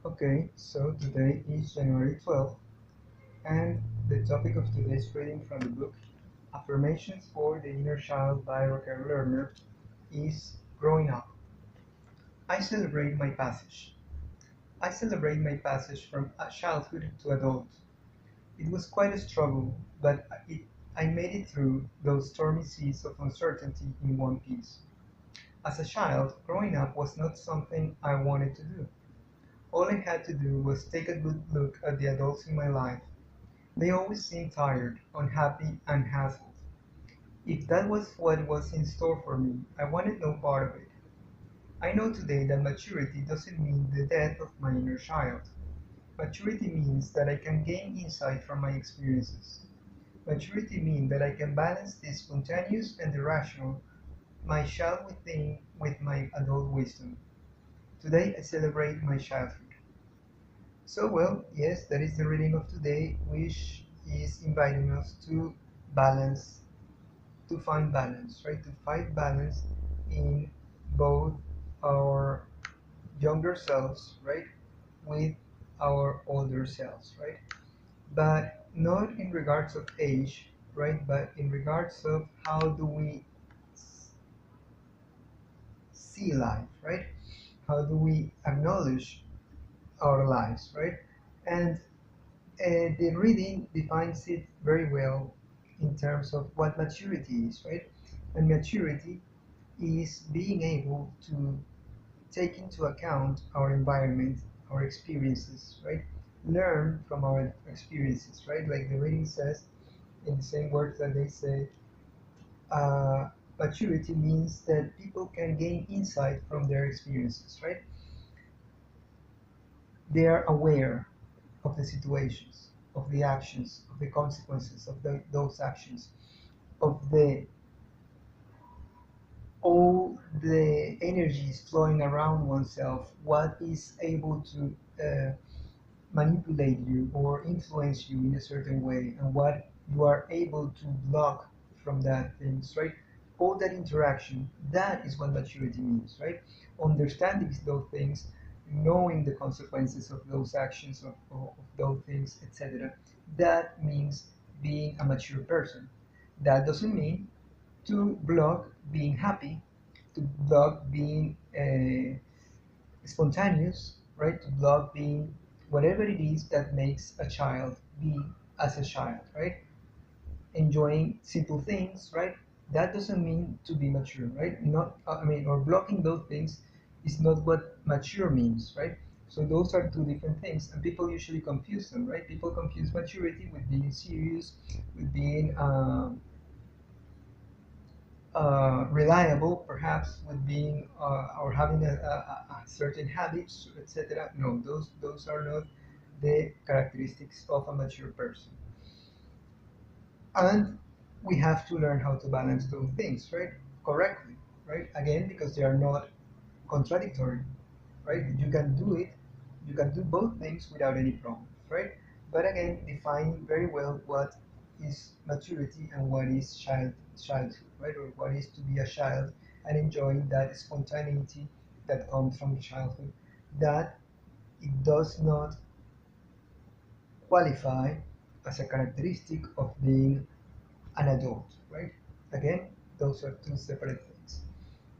Okay, so today is January 12th, and the topic of today's reading from the book Affirmations for the Inner Child by Raquel Lerner is Growing Up. I celebrate my passage. I celebrate my passage from childhood to adult. It was quite a struggle, but I made it through those stormy seas of uncertainty in one piece. As a child, growing up was not something I wanted to do. All I had to do was take a good look at the adults in my life. They always seemed tired, unhappy, and hassled. If that was what was in store for me, I wanted no part of it. I know today that maturity doesn't mean the death of my inner child. Maturity means that I can gain insight from my experiences. Maturity means that I can balance the spontaneous and the rational, my child within, with my adult wisdom. Today I celebrate my childhood. So, well, yes, that is the reading of today, which is inviting us to balance, to find balance, right? To find balance in both our younger selves, right, with our older selves, right? But not in regards of age, right? But in regards of how do we see life, right? How do we acknowledge our lives, right? And the reading defines it very well in terms of what maturity is, right? And maturity is being able to take into account our environment, our experiences, right? Learn from our experiences, right? Like the reading says, in the same words that they say, uh, maturity means that people can gain insight from their experiences, right? They are aware of the situations, of the actions, of the consequences of those actions, of the all the energies flowing around oneself, what is able to manipulate you or influence you in a certain way, and what you are able to block from that things, right? All that interaction, that is what maturity means, right? Understanding those things, knowing the consequences of those actions, of those things, etc. That means being a mature person. That doesn't mean to block being happy, to block being spontaneous, right? To block being whatever it is that makes a child be as a child, right? Enjoying simple things, right? That doesn't mean to be mature, right? Not, I mean, or blocking those things is not what mature means, right? So those are two different things, and people usually confuse them, right? People confuse maturity with being serious, with being reliable, perhaps with being or having a certain habits, etc. No, those are not the characteristics of a mature person. And we have to learn how to balance those things, right? Correctly, right? Again, because they are not contradictory, right? You can do it, you can do both things without any problems, right? But again, define very well what is maturity and what is childhood, right? Or what is to be a child and enjoying that spontaneity that comes from childhood. That it does not qualify as a characteristic of being an adult, right? Again, those are two separate things.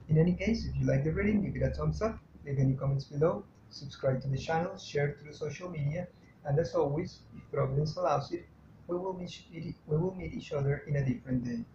In any case, if you like the reading, give it a thumbs up, leave any comments below, subscribe to the channel, share through social media, and as always, if Providence allows it, we will meet each other in a different day.